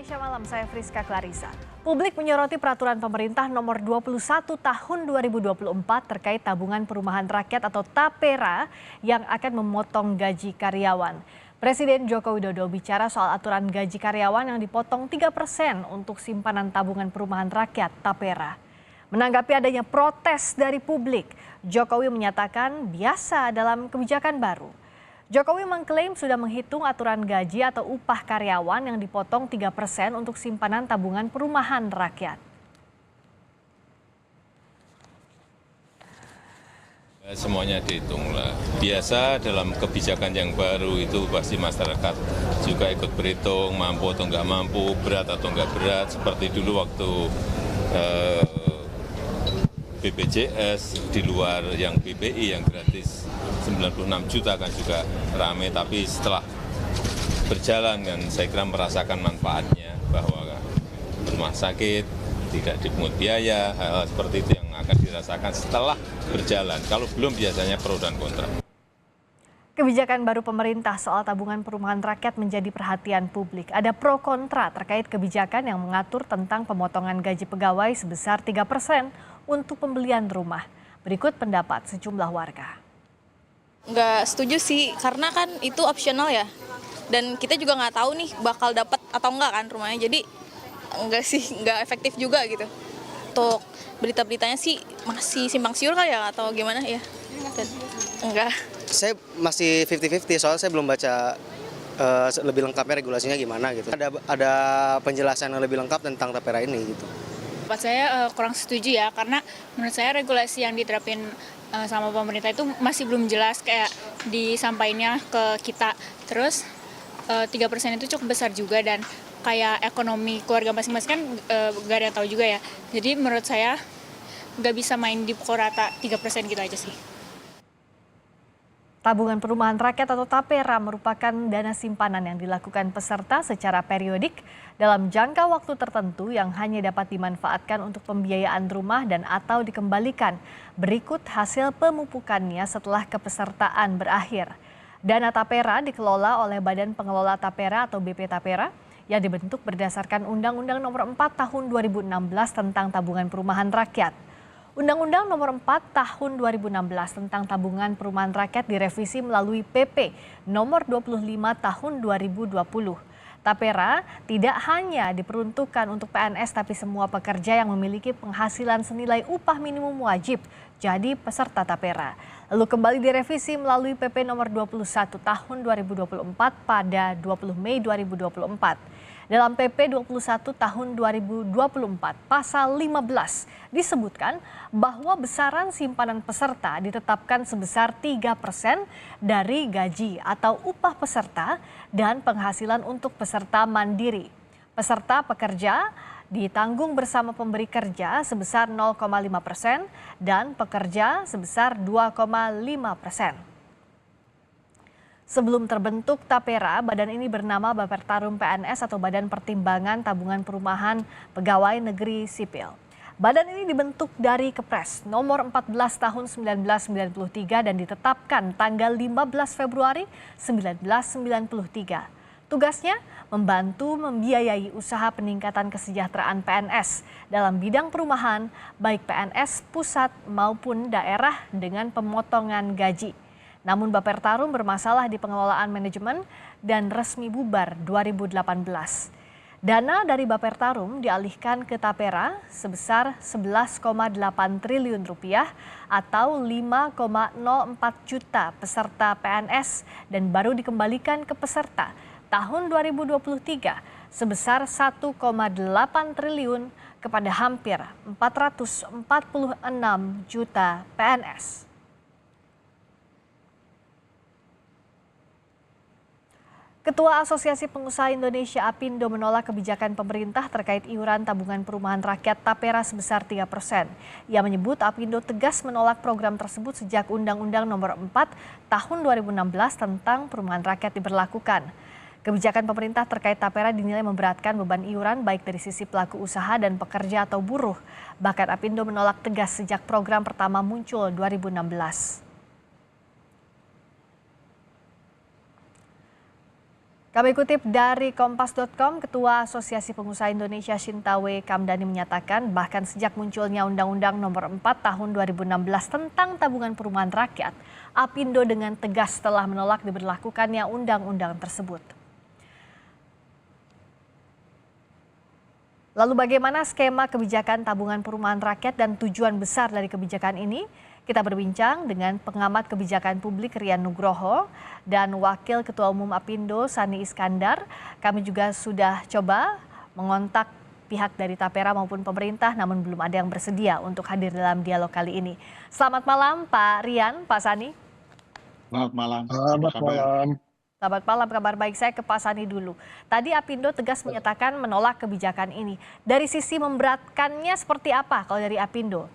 Indonesia Malam, saya Friska Clarissa. Publik menyoroti peraturan pemerintah nomor 21 tahun 2024 terkait tabungan perumahan rakyat atau TAPERA yang akan memotong gaji karyawan. Presiden Joko Widodo bicara soal aturan gaji karyawan yang dipotong 3% untuk simpanan tabungan perumahan rakyat TAPERA. Menanggapi adanya protes dari publik, Jokowi menyatakan biasa dalam kebijakan baru. Jokowi mengklaim sudah menghitung aturan gaji atau upah karyawan yang dipotong 3% untuk simpanan tabungan perumahan rakyat. Semuanya dihitung lah. Biasa dalam kebijakan yang baru itu pasti masyarakat juga ikut berhitung mampu atau nggak mampu, berat atau nggak berat. Seperti dulu waktu BPJS di luar yang BPI yang gratis 96 juta kan juga rame, tapi setelah berjalan kan saya kira merasakan manfaatnya bahwa rumah sakit tidak dipungut biaya, hal-hal seperti itu yang akan dirasakan setelah berjalan. Kalau belum biasanya pro dan kontra. Kebijakan baru pemerintah soal tabungan perumahan rakyat menjadi perhatian publik. Ada pro kontra terkait kebijakan yang mengatur tentang pemotongan gaji pegawai sebesar 3% untuk pembelian rumah. Berikut pendapat sejumlah warga. Nggak setuju sih, karena kan itu opsional ya. Dan kita juga nggak tahu nih bakal dapat atau enggak kan rumahnya. Jadi nggak efektif juga gitu. Untuk berita-beritanya sih masih simpang siur kali ya atau gimana ya. Enggak. Saya masih 50-50 soalnya saya belum baca lebih lengkapnya regulasinya gimana gitu. Ada penjelasan yang lebih lengkap tentang TAPERA ini gitu. Pendapat saya kurang setuju ya, karena menurut saya regulasi yang diterapin sama pemerintah itu masih belum jelas kayak disampaikannya ke kita. Terus 3% itu cukup besar juga dan kayak ekonomi keluarga masing-masing kan gak ada yang tahu juga ya. Jadi menurut saya nggak bisa main di pukul rata 3% gitu aja sih. Tabungan perumahan rakyat atau TAPERA merupakan dana simpanan yang dilakukan peserta secara periodik dalam jangka waktu tertentu yang hanya dapat dimanfaatkan untuk pembiayaan rumah dan atau dikembalikan. Berikut hasil pemupukannya setelah kepesertaan berakhir. Dana TAPERA dikelola oleh Badan Pengelola TAPERA atau BP TAPERA yang dibentuk berdasarkan Undang-Undang Nomor 4 Tahun 2016 tentang Tabungan Perumahan Rakyat. Undang-Undang Nomor 4 Tahun 2016 tentang Tabungan Perumahan Rakyat direvisi melalui PP Nomor 25 Tahun 2020. TAPERA tidak hanya diperuntukkan untuk PNS tapi semua pekerja yang memiliki penghasilan senilai upah minimum wajib jadi peserta TAPERA. Lalu kembali direvisi melalui PP Nomor 21 Tahun 2024 pada 20 Mei 2024. Dalam PP 21 tahun 2024 pasal 15 disebutkan bahwa besaran simpanan peserta ditetapkan sebesar 3% dari gaji atau upah peserta dan penghasilan untuk peserta mandiri. Peserta pekerja ditanggung bersama pemberi kerja sebesar 0,5% dan pekerja sebesar 2,5%. Sebelum terbentuk TAPERA, badan ini bernama Bapertarum PNS atau Badan Pertimbangan Tabungan Perumahan Pegawai Negeri Sipil. Badan ini dibentuk dari Kepres nomor 14 tahun 1993 dan ditetapkan tanggal 15 Februari 1993. Tugasnya membantu membiayai usaha peningkatan kesejahteraan PNS dalam bidang perumahan, baik PNS pusat maupun daerah dengan pemotongan gaji. Namun Bapertarum bermasalah di pengelolaan manajemen dan resmi bubar 2018. Dana dari Bapertarum dialihkan ke TAPERA sebesar 11,8 triliun rupiah atau 5,04 juta peserta PNS dan baru dikembalikan ke peserta tahun 2023 sebesar 1,8 triliun kepada hampir 446 juta PNS. Ketua Asosiasi Pengusaha Indonesia Apindo menolak kebijakan pemerintah terkait iuran tabungan perumahan rakyat TAPERA sebesar 3%. Ia menyebut Apindo tegas menolak program tersebut sejak Undang-Undang Nomor 4 Tahun 2016 tentang perumahan rakyat diberlakukan. Kebijakan pemerintah terkait TAPERA dinilai memberatkan beban iuran baik dari sisi pelaku usaha dan pekerja atau buruh. Bahkan Apindo menolak tegas sejak program pertama muncul 2016. Kami kutip dari Kompas.com, Ketua Asosiasi Pengusaha Indonesia Shintawe Kamdani menyatakan bahkan sejak munculnya Undang-Undang Nomor 4 Tahun 2016 tentang Tabungan Perumahan Rakyat, Apindo dengan tegas telah menolak diberlakukannya undang-undang tersebut. Lalu bagaimana skema kebijakan tabungan perumahan rakyat dan tujuan besar dari kebijakan ini? Kita berbincang dengan pengamat kebijakan publik Rian Nugroho dan Wakil Ketua Umum Apindo Sani Iskandar. Kami juga sudah coba mengontak pihak dari Tapera maupun pemerintah, namun belum ada yang bersedia untuk hadir dalam dialog kali ini. Selamat malam Pak Rian, Pak Sani. Selamat malam. Selamat malam. Selamat malam, kabar baik. Saya ke Pak Sani dulu. Tadi Apindo tegas menyatakan menolak kebijakan ini. Dari sisi memberatkannya seperti apa kalau dari Apindo?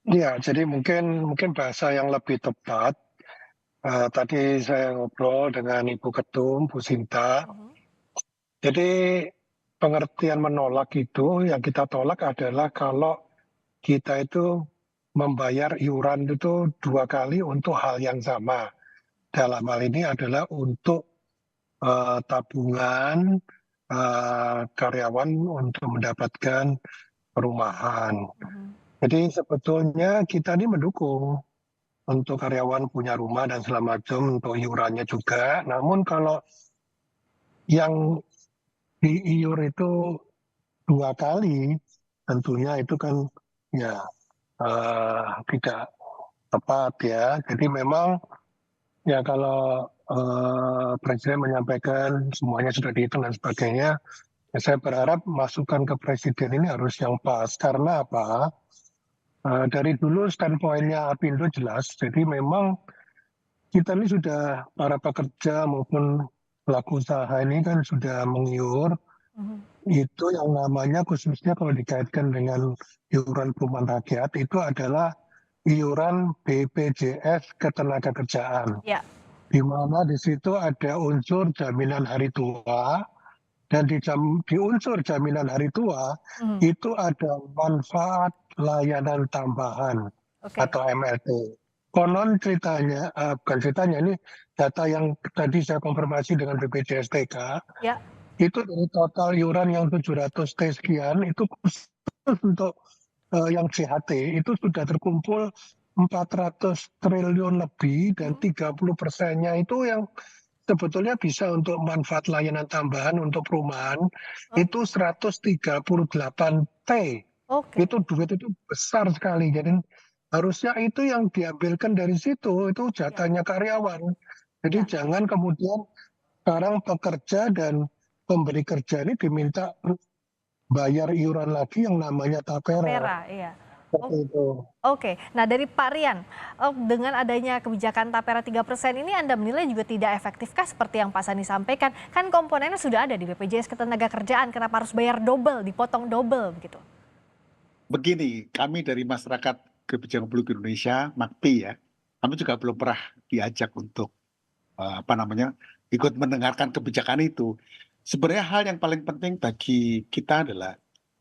Ya, jadi mungkin bahasa yang lebih tepat. Tadi saya ngobrol dengan Ibu Ketum, Bu Sinta. Jadi pengertian menolak itu, yang kita tolak adalah kalau kita itu membayar iuran itu 2 kali untuk hal yang sama. Dalam hal ini adalah untuk tabungan karyawan untuk mendapatkan perumahan. Jadi sebetulnya kita ini mendukung untuk karyawan punya rumah dan segala macam, untuk iurannya juga. Namun kalau yang diiur itu 2 kali, tentunya itu kan ya tidak tepat ya. Jadi memang ya kalau Presiden menyampaikan semuanya sudah dihitung dan sebagainya, ya saya berharap masukan ke Presiden ini harus yang pas. Karena apa? Dari dulu standpoint-nya Apindo jelas, jadi memang kita ini sudah, para pekerja maupun pelaku usaha ini kan sudah mengiur, itu yang namanya khususnya kalau dikaitkan dengan iuran perumahan rakyat, itu adalah iuran BPJS Ketenagakerjaan. Ya. Di mana di situ ada unsur jaminan hari tua, dan di unsur jaminan hari tua itu ada manfaat layanan tambahan atau MLT. Konon ceritanya, bukan ceritanya, ini data yang tadi saya konfirmasi dengan BPJS TK, Ya. itu dari total iuran yang 700 T sekian, itu khusus untuk yang JHT itu sudah terkumpul 400 triliun lebih, dan 30%-nya itu yang sebetulnya bisa untuk manfaat layanan tambahan untuk perumahan, itu 138 T. Itu duit itu besar sekali. Jadi harusnya itu yang diambilkan dari situ, itu jatahnya karyawan. Jadi jangan kemudian sekarang pekerja dan pemberi kerja ini diminta bayar iuran lagi yang namanya tapera. Iya. Itu. Oke, nah dari Pak Rian, dengan adanya kebijakan tapera 3% ini Anda menilai juga tidak efektifkah seperti yang Pak Sani sampaikan? Kan komponennya sudah ada di BPJS Ketenagakerjaan, kenapa harus bayar double, dipotong double begitu? Begini, kami dari Masyarakat Kebijakan Publik Indonesia, MAKPI ya, kami juga belum pernah diajak untuk ikut mendengarkan kebijakan itu. Sebenarnya hal yang paling penting bagi kita adalah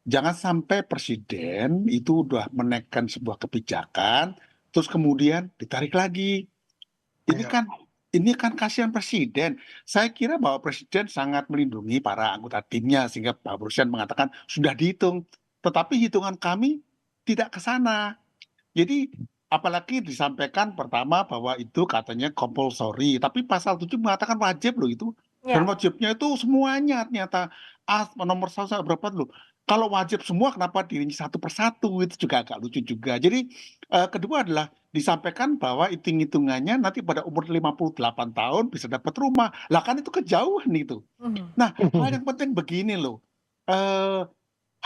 jangan sampai Presiden itu udah menaikkan sebuah kebijakan, terus kemudian ditarik lagi. Ini kan kasihan Presiden. Saya kira bahwa Presiden sangat melindungi para anggota timnya, sehingga Pak Presiden mengatakan sudah dihitung. Tetapi hitungan kami tidak ke sana. Jadi apalagi disampaikan pertama bahwa itu katanya compulsory, tapi pasal 7 mengatakan wajib loh itu. Dan wajibnya itu semuanya ternyata nomor 1 berapa loh. Kalau wajib semua kenapa dirinci satu persatu, itu juga agak lucu juga. Jadi kedua adalah disampaikan bahwa hitung-hitungannya nanti pada umur 58 tahun bisa dapat rumah. Lah kan itu kejauhan itu. Nah, hal yang penting begini loh.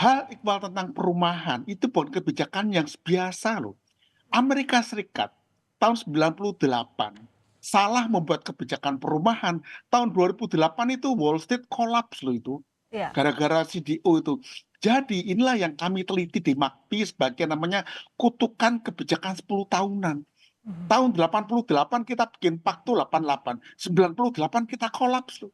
Hal iqbal tentang perumahan itu bukan kebijakan yang biasa loh. Amerika Serikat tahun 98 salah membuat kebijakan perumahan. Tahun 2008 itu Wall Street collapse loh itu. Gara-gara CDO itu. Jadi inilah yang kami teliti di MAKPI sebagai namanya kutukan kebijakan 10 tahunan. Tahun 88 kita bikin Paktu 88, 98 kita kolaps loh.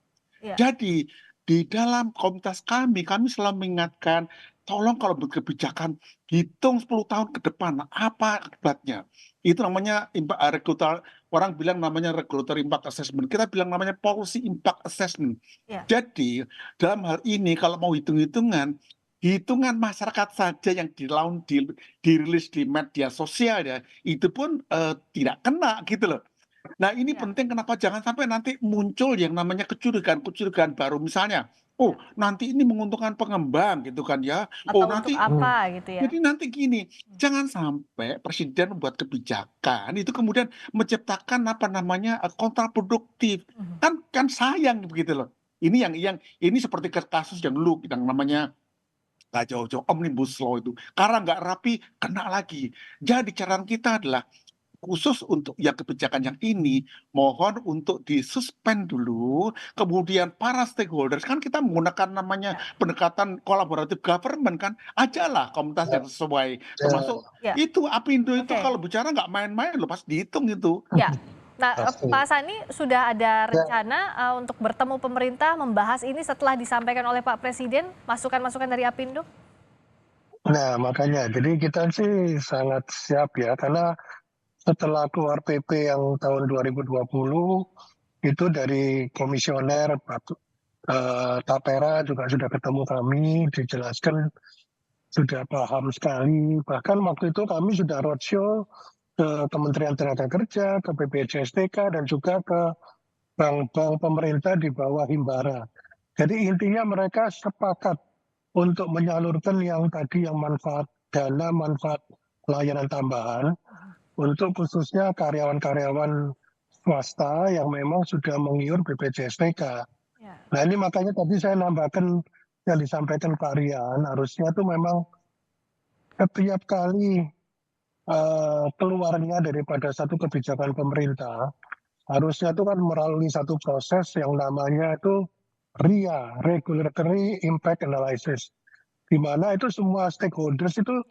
Jadi di dalam komunitas kami selalu mengingatkan, tolong kalau berkebijakan hitung 10 tahun ke depan apa akibatnya. Itu namanya orang bilang namanya regulatory impact assessment, kita bilang namanya policy impact assessment. Ya. Jadi dalam hal ini kalau mau hitung-hitungan, hitungan masyarakat saja yang dirilis di media sosial ya, itu pun tidak kena gitu loh. Nah ini Ya. penting, kenapa jangan sampai nanti muncul yang namanya kecurigaan baru, misalnya, oh nanti ini menguntungkan pengembang gitu kan ya, oh Atau untuk nanti apa gitu ya? jadi nanti gini, jangan sampai presiden membuat kebijakan itu kemudian menciptakan apa namanya kontraproduktif, kan sayang begitu loh. Ini yang ini seperti kasus yang dulu yang namanya nggak jauh-jauh omnibus law itu, karena nggak rapi kena lagi. Jadi cara kita adalah khusus untuk yang kebijakan yang ini, mohon untuk disuspend dulu, kemudian para stakeholders, kan kita menggunakan namanya pendekatan kolaboratif government kan, ajalah komunitas yang sesuai, termasuk Ya. itu Apindo itu Oke. kalau bicara nggak main-main loh, pas dihitung itu. Ya. Nah, Pasti. Pak Sani sudah ada rencana untuk bertemu pemerintah membahas ini setelah disampaikan oleh Pak Presiden, masukan-masukan dari Apindo? Nah, makanya jadi kita sih sangat siap ya, karena setelah keluar PP yang tahun 2020 itu dari komisioner Tapera juga sudah ketemu kami, dijelaskan sudah paham sekali. Bahkan waktu itu kami sudah roadshow ke Kementerian Tenaga Kerja, ke BPJSTK, dan juga ke bank-bank pemerintah di bawah Himbara. Jadi intinya mereka sepakat untuk menyalurkan yang tadi yang dana manfaat layanan tambahan untuk khususnya karyawan-karyawan swasta yang memang sudah mengiur BPJSTK. Ya. Nah ini makanya tadi saya nambahkan yang disampaikan Pak Rian, harusnya itu memang setiap kali keluarnya daripada satu kebijakan pemerintah, harusnya itu kan melalui satu proses yang namanya itu RIA, Regulatory Impact Analysis, di mana itu semua stakeholders itu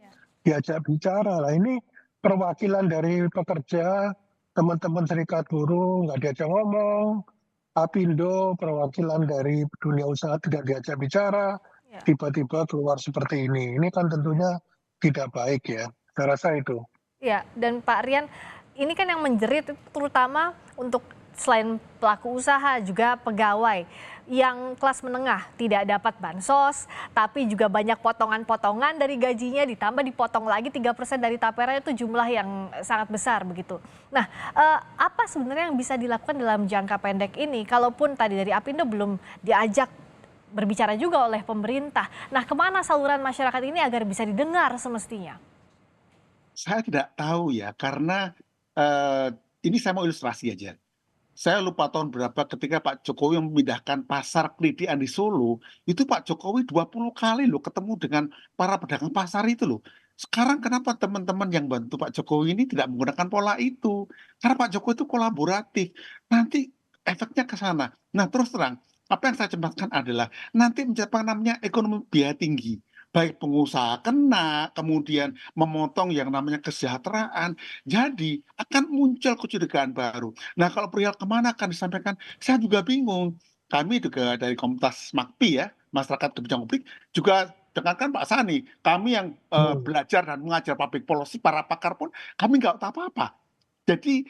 diajak bicara. Lah ini perwakilan dari pekerja, teman-teman serikat buruh nggak diajak ngomong, Apindo perwakilan dari dunia usaha tidak diajak bicara, tiba-tiba keluar seperti ini. Ini kan tentunya tidak baik ya, saya rasa itu. Ya, dan Pak Rian, ini kan yang menjerit itu terutama untuk selain pelaku usaha juga pegawai yang kelas menengah tidak dapat bansos, tapi juga banyak potongan-potongan dari gajinya ditambah dipotong lagi 3% dari Tapera, itu jumlah yang sangat besar begitu. Nah, apa sebenarnya yang bisa dilakukan dalam jangka pendek ini? Kalaupun tadi dari Apindo belum diajak berbicara juga oleh pemerintah. Nah, kemana saluran masyarakat ini agar bisa didengar semestinya? Saya tidak tahu ya, karena ini saya mau ilustrasi aja. Saya lupa tahun berapa ketika Pak Jokowi memindahkan pasar Klidian di Solo, itu Pak Jokowi 20 kali loh ketemu dengan para pedagang pasar itu loh. Sekarang kenapa teman-teman yang bantu Pak Jokowi ini tidak menggunakan pola itu? Karena Pak Jokowi itu kolaboratif. Nanti efeknya ke sana. Nah terus terang, apa yang saya cemaskan adalah nanti menciptakan namanya ekonomi biaya tinggi. Baik pengusaha kena, kemudian memotong yang namanya kesejahteraan. Jadi akan muncul kecurigaan baru. Nah kalau perihal kemana akan disampaikan, saya juga bingung. Kami juga dari komunitas MAKPI ya, Masyarakat Kebijakan Publik, juga dengarkan Pak Sani, kami yang belajar dan mengajar public policy, para pakar pun kami nggak tahu apa-apa. Jadi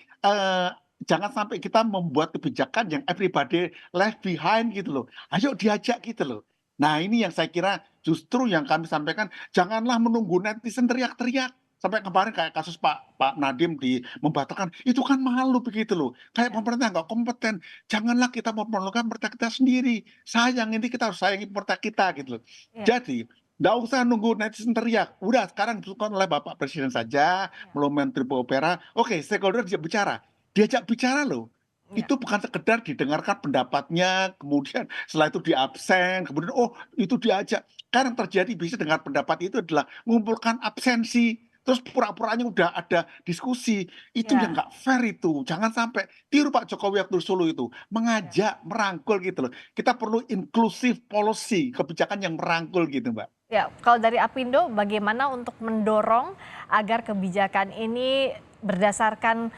jangan sampai kita membuat kebijakan yang everybody left behind gitu loh. Ayo diajak gitu loh. Nah ini yang saya kira justru yang kami sampaikan, janganlah menunggu netizen teriak-teriak. Sampai kemarin kayak kasus Pak Nadiem membatalkan, itu kan malu begitu loh. Kayak pemerintah nggak kompeten. Janganlah kita memerlukan pemerintah kita sendiri. Sayang, ini kita harus sayangi pemerintah kita gitu loh. Jadi nggak usah nunggu netizen teriak. Udah sekarang dilakukan oleh Bapak Presiden saja, melalui Menteri Pupera. Oke, stakeholder diajak bicara loh. Itu bukan sekedar didengarkan pendapatnya, kemudian setelah itu diabsen, kemudian oh itu diajak. Karena yang terjadi bisa dengar pendapat itu adalah mengumpulkan absensi, terus pura-puranya udah ada diskusi. Itu yang nggak fair itu. Jangan sampai tiru Pak Jokowi waktu Solo itu, mengajak, merangkul gitu loh. Kita perlu inclusive policy, kebijakan yang merangkul gitu Mbak. Ya, kalau dari Apindo bagaimana untuk mendorong agar kebijakan ini berdasarkan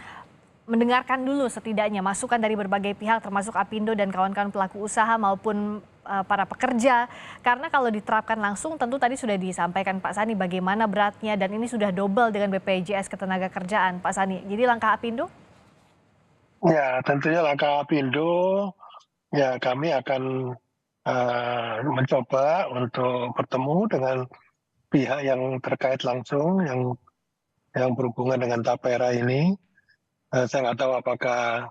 mendengarkan dulu setidaknya masukan dari berbagai pihak termasuk Apindo dan kawan-kawan pelaku usaha maupun para pekerja, karena kalau diterapkan langsung tentu tadi sudah disampaikan Pak Sani bagaimana beratnya dan ini sudah double dengan BPJS Ketenagakerjaan Pak Sani. Jadi langkah Apindo? Ya, tentunya langkah Apindo, ya kami akan mencoba untuk bertemu dengan pihak yang terkait langsung, yang berhubungan dengan Tapera ini. Saya nggak tahu apakah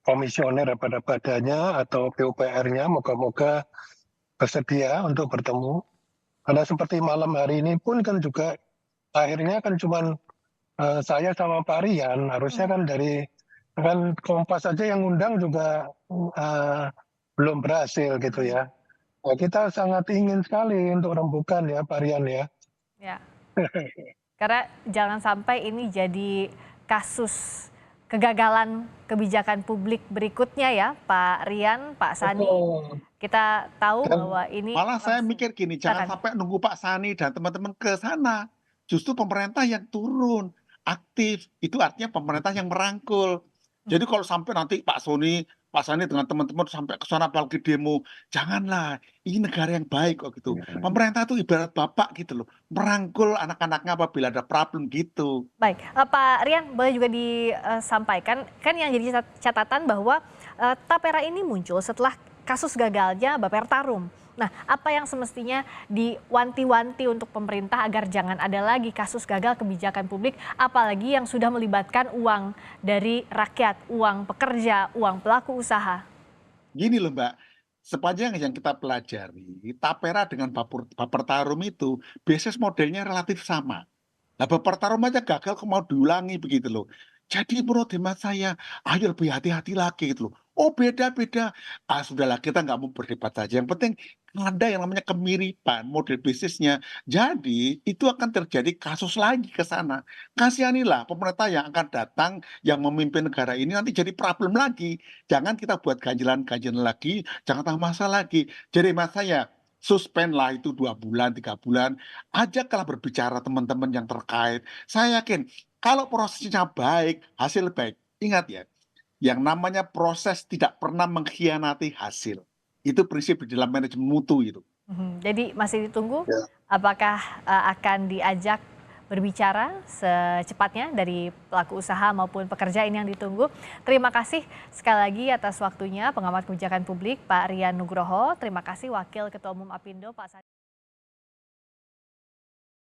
komisioner pada badannya atau PUPR-nya, moga-moga bersedia untuk bertemu. Karena seperti malam hari ini pun kan juga akhirnya kan cuman saya sama Pak Rian, harusnya kan dari kan Kompas saja yang undang juga belum berhasil gitu ya. Nah, kita sangat ingin sekali untuk rembukan ya Pak Rian ya. Ya, karena jangan sampai ini jadi kasus kegagalan kebijakan publik berikutnya ya, Pak Rian, Pak Sani. Betul. Kita tahu Dan bahwa ini Malah saya langsung mikir gini, jangan silakan. sampai nunggu Pak Sani dan teman-teman ke sana. Justru pemerintah yang turun, aktif. Itu artinya pemerintah yang merangkul. Jadi kalau sampai nanti Pak Sani dengan teman-teman sampai ke sana apalagi demo, janganlah. Ini negara yang baik kok gitu. Pemerintah itu ibarat bapak gitu loh, merangkul anak-anaknya apabila ada problem gitu. Baik, Pak Rian boleh juga disampaikan, kan yang jadi catatan bahwa Tapera ini muncul setelah kasus gagalnya Bapertarum. Nah, apa yang semestinya diwanti-wanti untuk pemerintah agar jangan ada lagi kasus gagal kebijakan publik, apalagi yang sudah melibatkan uang dari rakyat, uang pekerja, uang pelaku usaha. Gini loh Mbak, sepanjang yang kita pelajari, Tapera dengan Bapertarum itu bisnis modelnya relatif sama. Nah, Bapertarum aja gagal kok mau diulangi begitu loh. Jadi menurut hemat saya, ayo lebih hati-hati lagi gitu loh. Oh beda-beda. Sudahlah kita nggak mau berdebat saja. Yang penting ada yang namanya kemiripan model bisnisnya. Jadi itu akan terjadi kasus lagi ke sana. Kasihanilah pemerintah yang akan datang, yang memimpin negara ini nanti jadi problem lagi. Jangan kita buat ganjilan-ganjilan lagi, jangan tambah masalah lagi. Jadi hemat saya, suspend lah itu 2 bulan, 3 bulan. Ajaklah berbicara teman-teman yang terkait. Saya yakin kalau prosesnya baik, hasil baik. Ingat ya, yang namanya proses tidak pernah mengkhianati hasil. Itu prinsip di dalam manajemen mutu itu. Jadi masih ditunggu ya, apakah akan diajak berbicara secepatnya dari pelaku usaha maupun pekerja, ini yang ditunggu. Terima kasih sekali lagi atas waktunya pengamat kebijakan publik Pak Rian Nugroho. Terima kasih Wakil Ketua Umum Apindo Pak